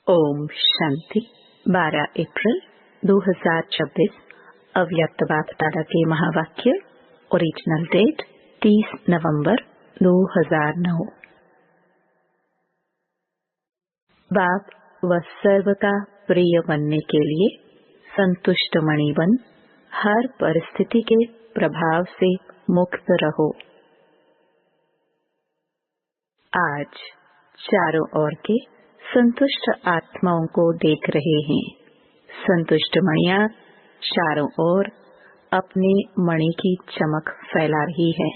ओम शांति। 12 अप्रैल 2026 अव्यक्त बाप दादा के महावाक्य। ओरिजिनल डेट 30 नवंबर 2009। बाप व सर्व का प्रिय बनने के लिए संतुष्ट मणि बन हर परिस्थिति के प्रभाव से मुक्त रहो। आज चारों ओर के संतुष्ट आत्माओं को देख रहे हैं। संतुष्ट मणियां चारों ओर अपनी मणि की चमक फैला रही है।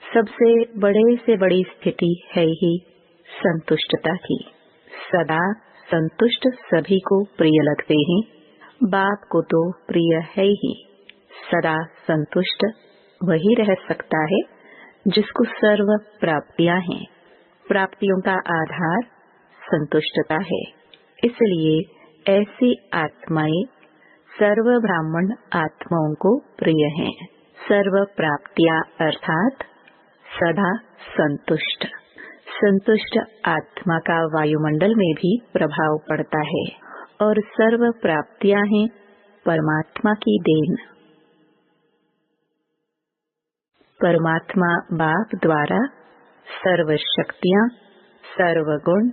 सबसे बड़े से बड़ी स्थिति है ही संतुष्टता की। सदा संतुष्ट सभी को प्रिय लगते हैं। बाप को तो प्रिय है ही। सदा संतुष्ट वही रह सकता है जिसको सर्व प्राप्तियां हैं। प्राप्तियों का आधार संतुष्टता है। इसलिए ऐसी आत्माएं सर्व ब्राह्मण आत्माओं को प्रिय हैं। सर्व प्राप्तियां अर्थात सदा संतुष्ट। संतुष्ट आत्मा का वायुमंडल में भी प्रभाव पड़ता है और सर्व प्राप्तियां हैं परमात्मा की देन। परमात्मा बाप द्वारा सर्व शक्तियां, सर्व गुण,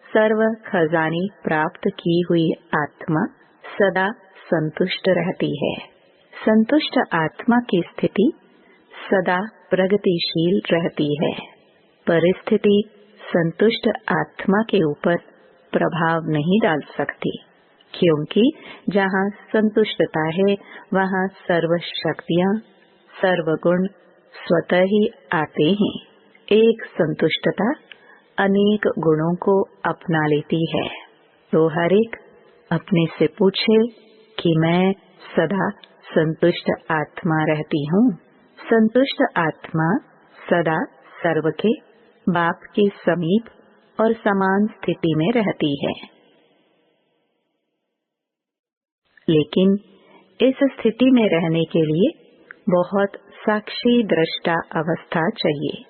सर्व खजाने प्राप्त की हुई आत्मा सदा संतुष्ट रहती है। संतुष्ट आत्मा की स्थिति सदा प्रगतिशील रहती है। परिस्थिति संतुष्ट आत्मा के ऊपर प्रभाव नहीं डाल सकती, क्योंकि जहाँ संतुष्टता है वहाँ सर्व शक्तियाँ, सर्व गुण स्वतः ही आते हैं। एक संतुष्टता अनेक गुणों को अपना लेती है। तो हर एक अपने से पूछे कि मैं सदा संतुष्ट आत्मा रहती हूँ। संतुष्ट आत्मा सदा सर्व के बाप के समीप और समान स्थिति में रहती है। लेकिन इस स्थिति में रहने के लिए बहुत साक्षी दृष्टा अवस्था चाहिए,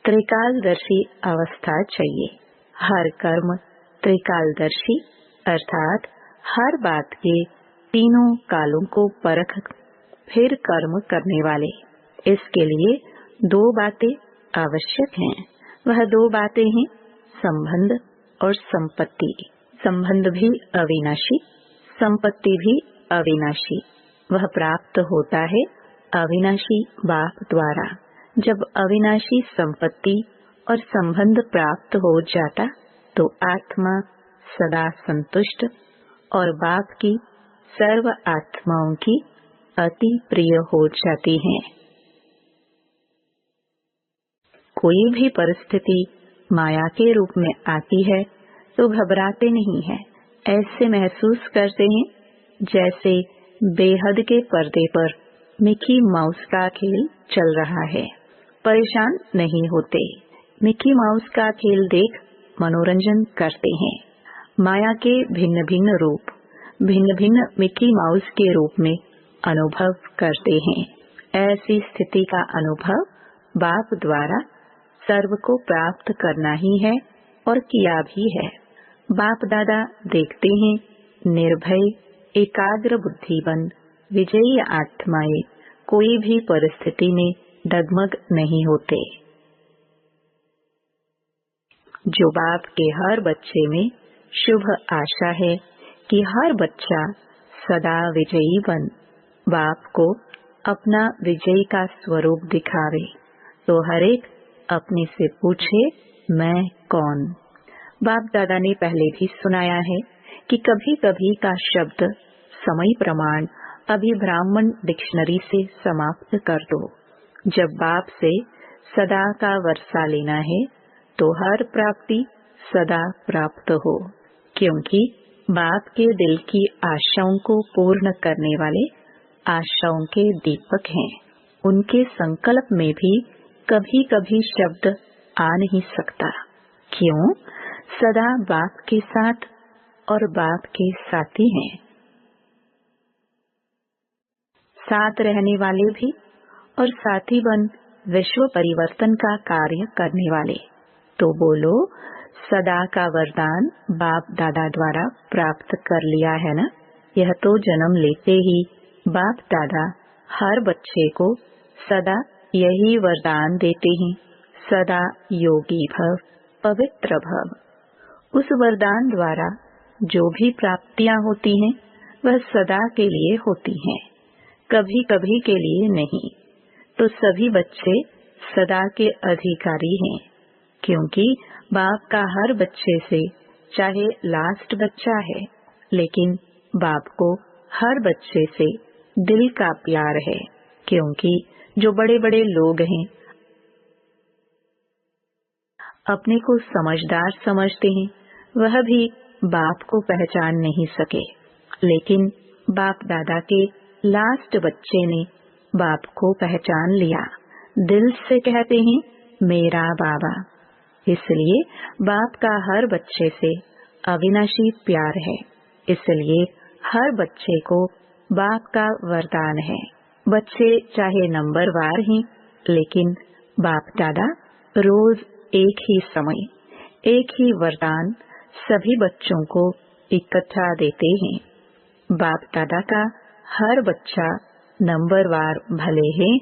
त्रिकालदर्शी अवस्था चाहिए। हर कर्म त्रिकालदर्शी अर्थात हर बात के तीनों कालों को परख फिर कर्म करने वाले। इसके लिए दो बातें आवश्यक हैं। वह दो बातें हैं संबंध और संपत्ति। संबंध भी अविनाशी, संपत्ति भी अविनाशी। वह प्राप्त होता है अविनाशी बाप द्वारा। जब अविनाशी संपत्ति और संबंध प्राप्त हो जाता तो आत्मा सदा संतुष्ट और बाप की सर्व आत्माओं की अति प्रिय हो जाती है। कोई भी परिस्थिति माया के रूप में आती है तो घबराते नहीं है। ऐसे महसूस करते हैं जैसे बेहद के पर्दे पर मिकी माउस का खेल चल रहा है। परेशान नहीं होते। मिकी माउस का खेल देख मनोरंजन करते हैं। माया के भिन्न भिन्न रूप भिन्न भिन्न मिकी माउस के रूप में अनुभव करते हैं। ऐसी स्थिति का अनुभव बाप द्वारा सर्व को प्राप्त करना ही है और किया भी है। बाप दादा देखते हैं निर्भय एकाग्र बुद्धिवन विजयी आत्माएं कोई भी परिस्थिति में डगमग नहीं होते। जो बाप के हर बच्चे में शुभ आशा है कि हर बच्चा सदा विजयी बन बाप को अपना विजय का स्वरूप दिखावे, तो हर एक अपने से पूछे मैं कौन। बाप दादा ने पहले भी सुनाया है कि कभी कभी का शब्द समय प्रमाण अभी ब्राह्मण डिक्शनरी से समाप्त कर दो। जब बाप से सदा का वर्षा लेना है तो हर प्राप्ति सदा प्राप्त हो, क्योंकि बाप के दिल की आशाओं को पूर्ण करने वाले आशाओं के दीपक हैं। उनके संकल्प में भी कभी कभी शब्द आ नहीं सकता। क्यों? सदा बाप के साथ और बाप के साथी हैं। साथ रहने वाले भी और साथी बन विश्व परिवर्तन का कार्य करने वाले। तो बोलो सदा का वरदान बाप दादा द्वारा प्राप्त कर लिया है ना। यह तो जन्म लेते ही बाप दादा हर बच्चे को सदा यही वरदान देते हैं, सदा योगी भव, पवित्र भव। उस वरदान द्वारा जो भी प्राप्तियां होती हैं वह सदा के लिए होती हैं, कभी कभी के लिए नहीं। तो सभी बच्चे सदा के अधिकारी हैं, क्योंकि बाप का हर बच्चे से, चाहे लास्ट बच्चा है, लेकिन बाप को हर बच्चे से दिल का प्यार है, क्योंकि जो बड़े बड़े लोग हैं अपने को समझदार समझते हैं, वह भी बाप को पहचान नहीं सके, लेकिन बाप दादा के लास्ट बच्चे ने बाप को पहचान लिया, दिल से कहते हैं मेरा बाबा। इसलिए बाप का हर बच्चे से अविनाशी प्यार है, इसलिए हर बच्चे को बाप का वरदान है। बच्चे चाहे नंबरवार हैं, लेकिन बाप दादा रोज एक ही समय, एक ही वरदान सभी बच्चों को इकट्ठा देते हैं। बाप दादा का हर बच्चा नंबरवार भले है,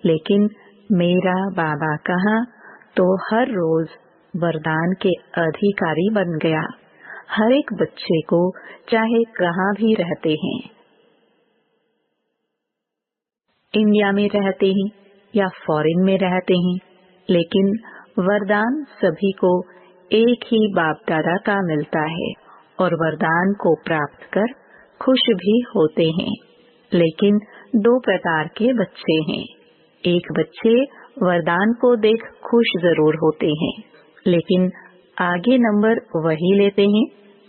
लेकिन मेरा बाबा कहा तो हर रोज वरदान के अधिकारी बन गया। हर एक बच्चे को चाहे कहाँ भी रहते हैं, इंडिया में रहते हैं या फॉरेन में रहते हैं, लेकिन वरदान सभी को एक ही बाप दादा का मिलता है और वरदान को प्राप्त कर खुश भी होते हैं। लेकिन दो प्रकार के बच्चे हैं। एक बच्चे वरदान को देख खुश जरूर होते हैं, लेकिन आगे नंबर वही लेते हैं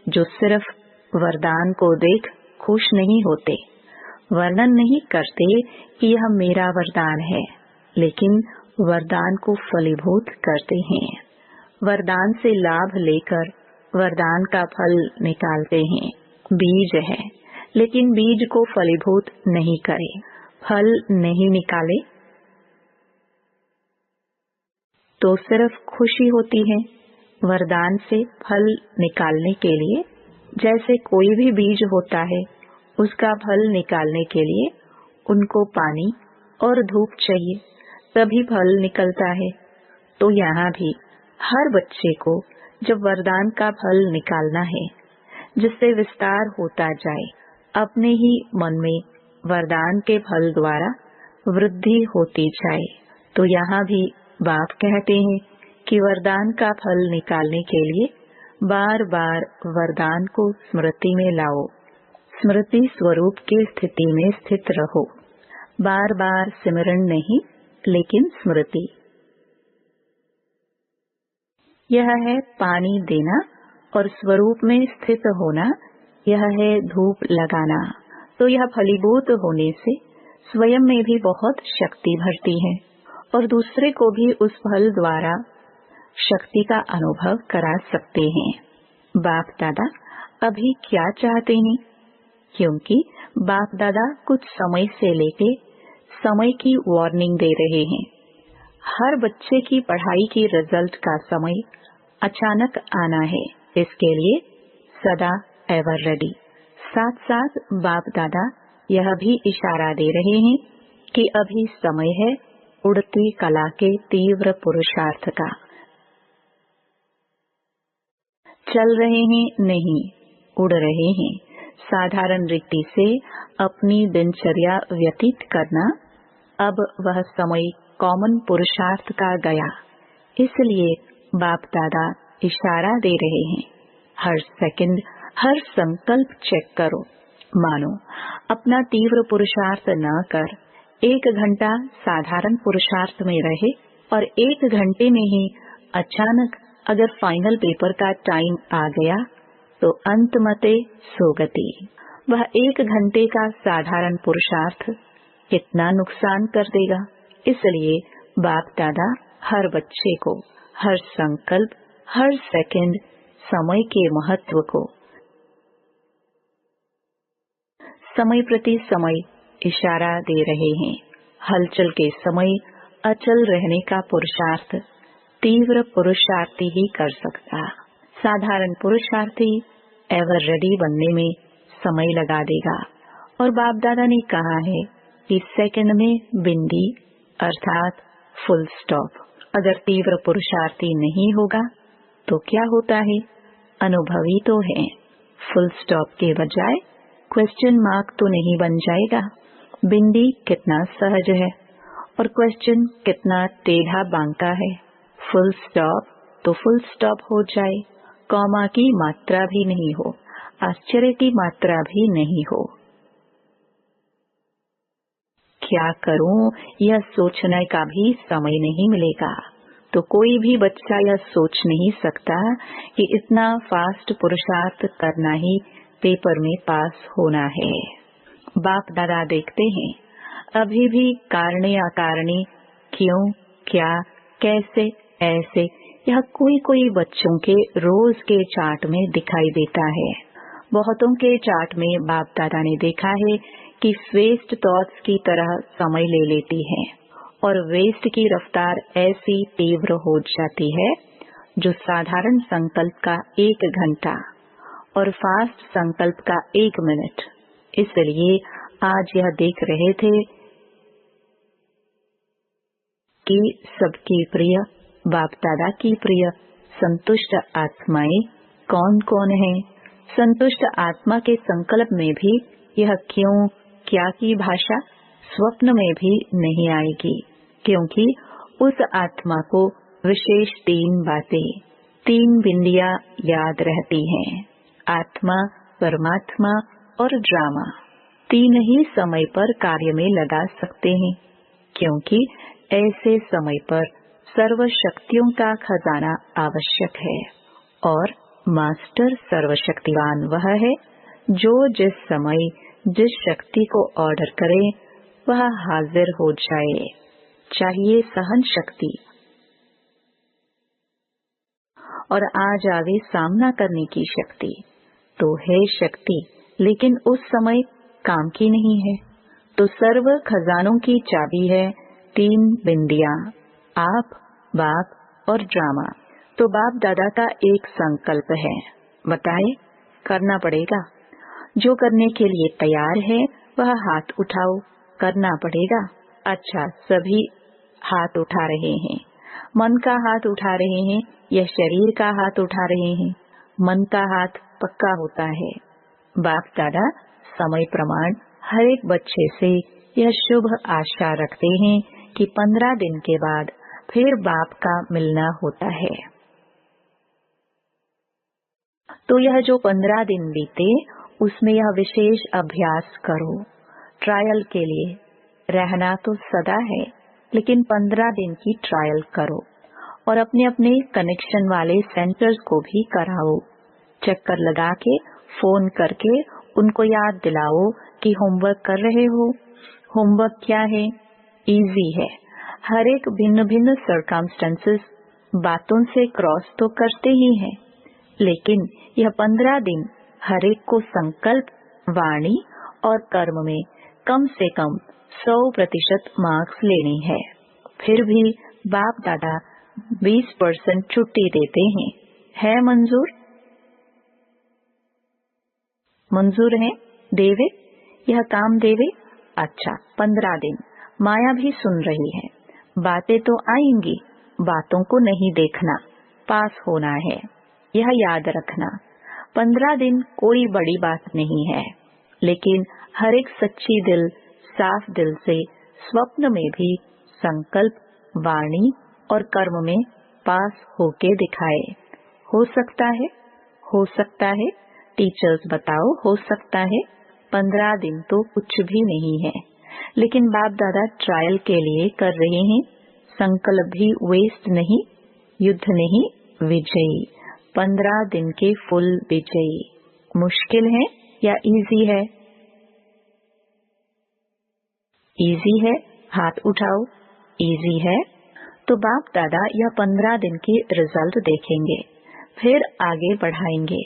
जो सिर्फ वरदान को देख खुश नहीं होते, वर्णन नहीं करते कि यह मेरा वरदान है, लेकिन वरदान को फलीभूत करते हैं। वरदान से लाभ लेकर वरदान का फल निकालते हैं। बीज है, लेकिन बीज को फलीभूत नहीं करे, फल नहीं निकाले तो सिर्फ खुशी होती है। वरदान से फल निकालने के लिए, जैसे कोई भी बीज होता है, उसका फल निकालने के लिए उनको पानी और धूप चाहिए, तभी फल निकलता है। तो यहाँ भी हर बच्चे को जब वरदान का फल निकालना है, जिससे विस्तार होता जाए, अपने ही मन में वरदान के फल द्वारा वृद्धि होती जाए, तो यहाँ भी बाप कहते हैं कि वरदान का फल निकालने के लिए बार बार वरदान को स्मृति में लाओ। स्मृति स्वरूप की स्थिति में स्थित रहो। बार बार सिमरन नहीं, लेकिन स्मृति। यह है पानी देना और स्वरूप में स्थित होना, यह है धूप लगाना। तो यह फलीभूत होने से स्वयं में भी बहुत शक्ति भरती है और दूसरे को भी उस फल द्वारा शक्ति का अनुभव करा सकते हैं। बाप दादा अभी क्या चाहते हैं? क्योंकि बाप दादा कुछ समय से लेके समय की वार्निंग दे रहे हैं। हर बच्चे की पढ़ाई की रिजल्ट का समय अचानक आना है, इसके लिए सदा एवर रेडी। साथ साथ बाप दादा यह भी इशारा दे रहे हैं कि अभी समय है उड़ती कला के तीव्र पुरुषार्थ का। चल रहे हैं नहीं, उड़ रहे हैं। साधारण रीति से अपनी दिनचर्या व्यतीत करना, अब वह समय कॉमन पुरुषार्थ का गया। इसलिए बाप दादा इशारा दे रहे हैं, हर सेकंड, हर संकल्प चेक करो। मानो अपना तीव्र पुरुषार्थ न कर 1 घंटा साधारण पुरुषार्थ में रहे और 1 घंटे में ही अचानक अगर फाइनल पेपर का टाइम आ गया तो अंत मते सोगति। वह 1 घंटे का साधारण पुरुषार्थ कितना नुकसान कर देगा। इसलिए बाप दादा हर बच्चे को, हर संकल्प, हर सेकंड समय के महत्व को, समय प्रति समय इशारा दे रहे हैं। हलचल के समय अचल रहने का पुरुषार्थ तीव्र पुरुषार्थी ही कर सकता। साधारण पुरुषार्थी एवर रेडी बनने में समय लगा देगा। और बाप दादा ने कहा है कि सेकंड में बिंदी अर्थात फुल स्टॉप। अगर तीव्र पुरुषार्थी नहीं होगा तो क्या होता है? अनुभवी तो है, फुल स्टॉप के बजाय क्वेश्चन मार्क तो नहीं बन जाएगा। बिंदी कितना सहज है और क्वेश्चन कितना टेढ़ा बांका है। फुल स्टॉप तो फुल स्टॉप हो जाए, कॉमा की मात्रा भी नहीं हो, आश्चर्य की मात्रा भी नहीं हो। क्या करूं यह सोचने का भी समय नहीं मिलेगा। तो कोई भी बच्चा यह सोच नहीं सकता कि इतना फास्ट पुरुषार्थ करना ही पेपर में पास होना है। बाप दादा देखते हैं अभी भी कारणे अकारणे, क्यों, क्या, कैसे, ऐसे, यह कोई बच्चों के रोज के चार्ट में दिखाई देता है। बहुतों के चार्ट में बाप दादा ने देखा है कि वेस्ट थॉट्स की तरह समय ले लेती है और वेस्ट की रफ्तार ऐसी तीव्र हो जाती है जो साधारण संकल्प का 1 घंटा और फास्ट संकल्प का 1 मिनट। इसलिए आज यह देख रहे थे कि सबकी प्रिय बाप दादा की प्रिय संतुष्ट आत्माएं कौन कौन है। संतुष्ट आत्मा के संकल्प में भी यह क्यों, क्या की भाषा स्वप्न में भी नहीं आएगी, क्योंकि उस आत्मा को विशेष 3 बातें, 3 बिंदियां याद रहती हैं, आत्मा, परमात्मा और ड्रामा। 3 ही समय पर कार्य में लगा सकते हैं, क्योंकि ऐसे समय पर सर्व शक्तियों का खजाना आवश्यक है और मास्टर सर्वशक्तिवान वह है जो जिस समय जिस शक्ति को ऑर्डर करे वह हाजिर हो जाए। चाहिए सहन शक्ति और आज आगे सामना करने की शक्ति तो है शक्ति, लेकिन उस समय काम की नहीं है। तो सर्व खजानों की चाबी है 3 बिंदियां, आप, बाप और ड्रामा। तो बाप दादा का एक संकल्प है, बताए करना पड़ेगा। जो करने के लिए तैयार है वह हाथ उठाओ, करना पड़ेगा। अच्छा, सभी हाथ उठा रहे हैं, मन का हाथ उठा रहे हैं या शरीर का हाथ उठा रहे हैं? मन का हाथ पक्का होता है। बाप दादा समय प्रमाण हर एक बच्चे से यह शुभ आशा रखते हैं कि 15 दिन के बाद फिर बाप का मिलना होता है। तो यह जो 15 दिन बीते उसमें यह विशेष अभ्यास करो। ट्रायल के लिए रहना तो सदा है, लेकिन 15 दिन की ट्रायल करो और अपने अपने कनेक्शन वाले सेंटर्स को भी कराओ। चक्कर लगा के फोन करके उनको याद दिलाओ कि होमवर्क कर रहे हो। होमवर्क क्या है? इजी है। हर एक भिन्न भिन्न सर्कमस्टेंसेस बातों से क्रॉस तो करते ही हैं, लेकिन यह 15 दिन हर एक को संकल्प, वाणी और कर्म में कम से कम 100% मार्क्स लेनी है। फिर भी बाप दादा 20% छुट्टी देते हैं। है मंजूर? मंजूर है? देवे यह काम देवे? अच्छा, 15 दिन। माया भी सुन रही है। बातें तो आएंगी, बातों को नहीं देखना, पास होना है, यह याद रखना। 15 दिन कोई बड़ी बात नहीं है, लेकिन हर एक सच्ची दिल, साफ दिल से स्वप्न में भी संकल्प, वाणी और कर्म में पास होके दिखाए। हो सकता है? हो सकता है। टीचर्स बताओ, हो सकता है? 15 दिन तो कुछ भी नहीं है, लेकिन बाप दादा ट्रायल के लिए कर रहे हैं। संकल्प भी वेस्ट नहीं, युद्ध नहीं, विजयी। 15 दिन के फुल विजयी। मुश्किल है या इजी है? इजी है, हाथ उठाओ। इजी है तो बाप दादा यह 15 दिन की रिजल्ट देखेंगे, फिर आगे बढ़ाएंगे।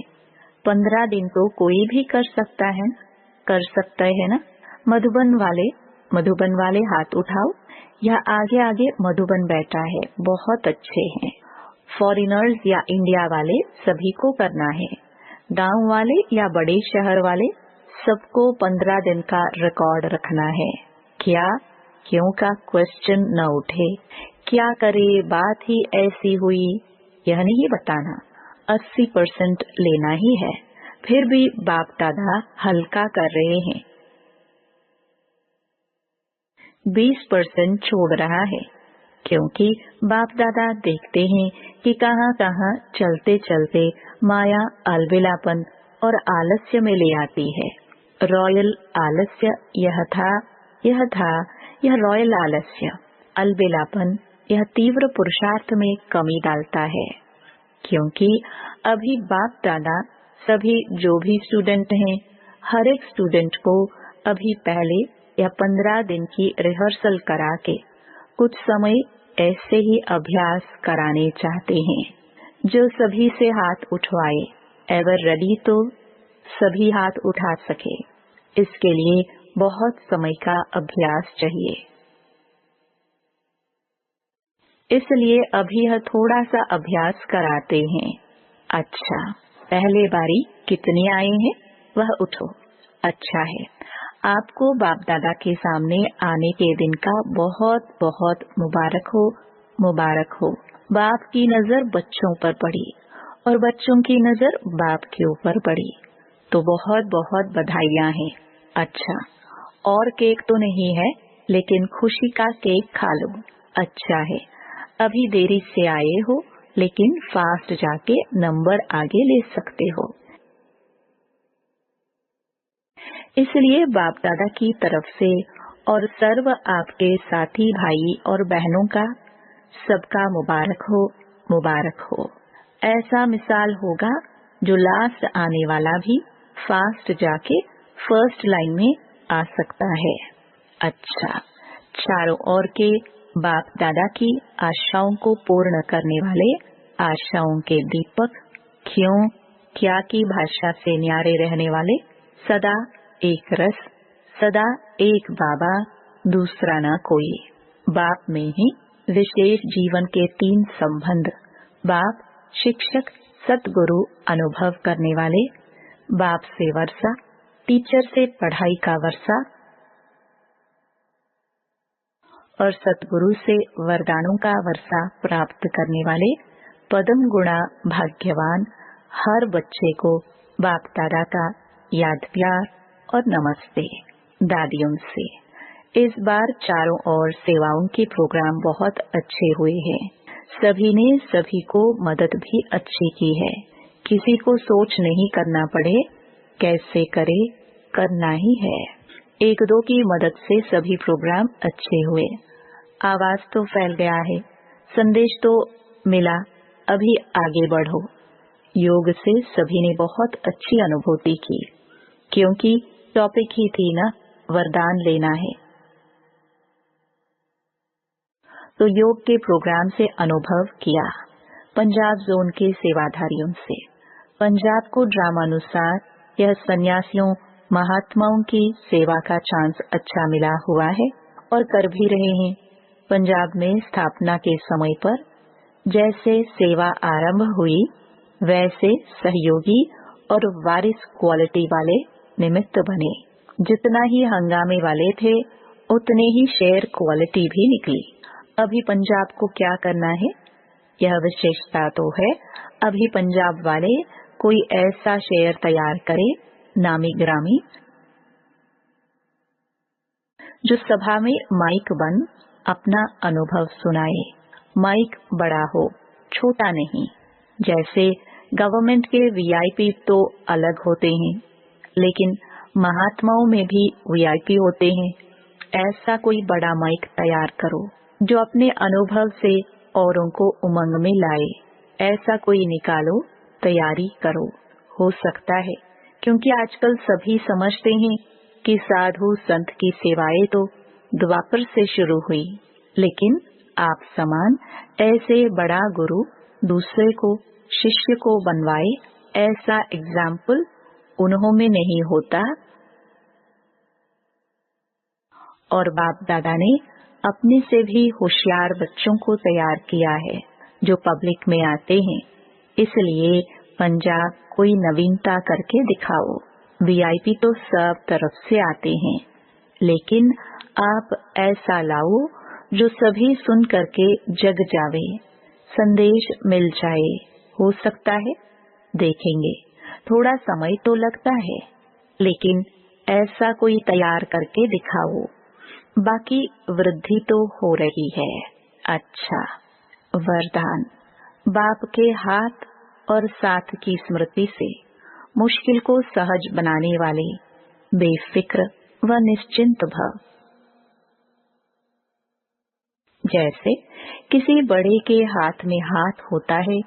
15 दिन तो कोई भी कर सकता है, कर सकता है ना? मधुबन वाले हाथ उठाओ। यह आगे आगे मधुबन बैठा है, बहुत अच्छे हैं। फॉरेनर्स या इंडिया वाले सभी को करना है। गांव वाले या बड़े शहर वाले सबको 15 दिन का रिकॉर्ड रखना है। क्या क्यों का क्वेश्चन न उठे, क्या करे बात ही ऐसी हुई, यह नहीं बताना। 80% लेना ही है। फिर भी बाप दादा हल्का कर रहे हैं, 20% छोड़ रहा है, क्योंकि बाप दादा देखते हैं कि कहाँ कहाँ चलते चलते माया अलबेलापन और आलस्य में ले आती है। रॉयल आलस्य यह था, यह रॉयल आलस्य। अलबेलापन यह तीव्र पुरुषार्थ में कमी डालता है, क्योंकि अभी बाप दादा सभी जो भी स्टूडेंट हैं, हर एक स्टूडेंट को अभी पहले या 15 दिन की रिहर्सल करा के कुछ समय ऐसे ही अभ्यास कराने चाहते हैं। जो सभी से हाथ उठवाए, एवर रेडी तो सभी हाथ उठा सके। इसके लिए बहुत समय का अभ्यास चाहिए। इसलिए अभी यह थोड़ा सा अभ्यास कराते हैं। अच्छा, पहले बारी कितने आए हैं वह उठो। अच्छा है, आपको बाप दादा के सामने आने के दिन का बहुत बहुत मुबारक हो, मुबारक हो। बाप की नजर बच्चों पर पड़ी और बच्चों की नजर बाप के ऊपर पड़ी, तो बहुत बहुत बधाइयाँ हैं। अच्छा, और केक तो नहीं है, लेकिन खुशी का केक खा लो। अच्छा है, अभी देरी से आए हो, लेकिन फास्ट जाके नंबर आगे ले सकते हो। इसलिए बाप दादा की तरफ से और सर्व आपके साथी भाई और बहनों का सबका मुबारक हो, मुबारक हो। ऐसा मिसाल होगा जो लास्ट आने वाला भी फास्ट जाके फर्स्ट लाइन में आ सकता है। अच्छा, चारों ओर के बाप दादा की आशाओं को पूर्ण करने वाले आशाओं के दीपक, क्यों क्या की भाषा से न्यारे रहने वाले, सदा एक रस, सदा एक बाबा, दूसरा ना कोई। बाप में ही विशेष जीवन के 3 संबंध, बाप, शिक्षक, सतगुरु अनुभव करने वाले, बाप से वर्षा, टीचर से पढ़ाई का वर्षा और सतगुरु से वरदानों का वर्षा प्राप्त करने वाले पदम गुणा भाग्यवान हर बच्चे को बाप दादा का याद प्यार और नमस्ते। दादियों से इस बार चारों ओर सेवाओं के प्रोग्राम बहुत अच्छे हुए हैं। सभी ने सभी को मदद भी अच्छी की है। किसी को सोच नहीं करना पड़े कैसे करे, करना ही है। 1-2 की मदद से सभी प्रोग्राम अच्छे हुए। आवाज तो फैल गया है, संदेश तो मिला, अभी आगे बढ़ो। योग से सभी ने बहुत अच्छी अनुभूति की, क्योंकि टॉपिक ही थी ना, वरदान लेना है। तो योग के प्रोग्राम से अनुभव किया। पंजाब जोन के सेवाधारियों से पंजाब को ड्रामानुसार यह सन्यासियों महात्माओं की सेवा का चांस अच्छा मिला हुआ है और कर भी रहे हैं। पंजाब में स्थापना के समय पर जैसे सेवा आरंभ हुई, वैसे सहयोगी और वारिस क्वालिटी वाले निमित्त बने। जितना ही हंगामे वाले थे, उतने ही शेयर क्वालिटी भी निकली। अभी पंजाब को क्या करना है, यह विशेषता तो है। अभी पंजाब वाले कोई ऐसा शेयर तैयार करे, नामी ग्रामी, जो सभा में माइक बन अपना अनुभव सुनाए। माइक बड़ा हो, छोटा नहीं। जैसे गवर्नमेंट के वीआईपी तो अलग होते हैं, लेकिन महात्माओं में भी वीआईपी होते हैं। ऐसा कोई बड़ा माइक तैयार करो जो अपने अनुभव से औरों को उमंग में लाए। ऐसा कोई निकालो, तैयारी करो। हो सकता है, क्योंकि आजकल सभी समझते हैं कि साधु संत की सेवाएं तो द्वापर से शुरू हुई, लेकिन आप समान ऐसे बड़ा गुरु दूसरे को शिष्य को बनवाए, ऐसा एग्जाम्पल उन्हों में नहीं होता। और बाप दादा ने अपने से भी होशियार बच्चों को तैयार किया है। जो पब्लिक में आते हैं, इसलिए पंजाब कोई नवीनता करके दिखाओ। वीआईपी तो सब तरफ से आते हैं, लेकिन आप ऐसा लाओ जो सभी सुन करके जग जावे, संदेश मिल जाए। हो सकता है, देखेंगे। थोड़ा समय तो लगता है, लेकिन ऐसा कोई तैयार करके दिखाओ। बाकी वृद्धि तो हो रही है। अच्छा, वरदान। बाप के हाथ और साथ की स्मृति से मुश्किल को सहज बनाने वाले बेफिक्र व निश्चिंत भव। जैसे किसी बड़े के हाथ में हाथ होता है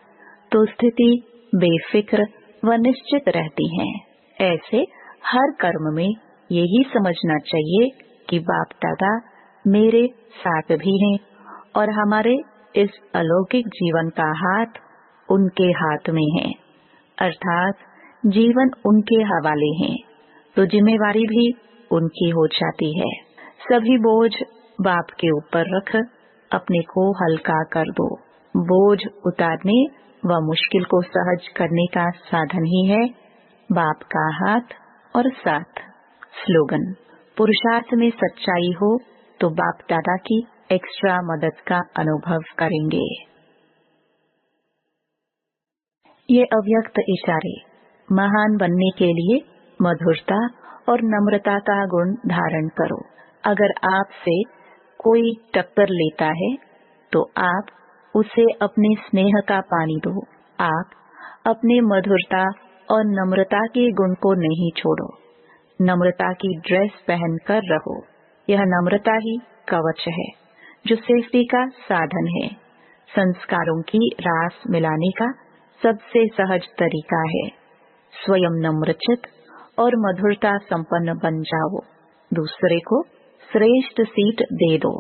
तो स्थिति बेफिक्र व निश्चित रहती है। ऐसे हर कर्म में यही समझना चाहिए कि बाप दादा मेरे साथ भी हैं और हमारे इस अलौकिक जीवन का हाथ उनके हाथ में है, अर्थात जीवन उनके हवाले है, तो जिम्मेवारी भी उनकी हो जाती है। सभी बोझ बाप के ऊपर रख अपने को हल्का कर दो। बोझ उतारने व मुश्किल को सहज करने का साधन ही है बाप का हाथ और साथ। स्लोगन। पुरुषार्थ में सच्चाई हो तो बाप दादा की एक्स्ट्रा मदद का अनुभव करेंगे। ये अव्यक्त इशारे। महान बनने के लिए मधुरता और नम्रता का गुण धारण करो। अगर आपसे कोई टक्कर लेता है तो आप उसे अपने स्नेह का पानी दो। आप अपने मधुरता और नम्रता के गुण को नहीं छोड़ो। नम्रता की ड्रेस पहनकर रहो। यह नम्रता ही कवच है जो सेफ्टी का साधन है। संस्कारों की रास मिलाने का सबसे सहज तरीका है। स्वयं नम्रचित और मधुरता संपन्न बन जाओ। दूसरे को श्रेष्ठ सीट दे दो।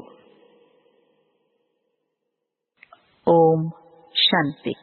ओम शांति।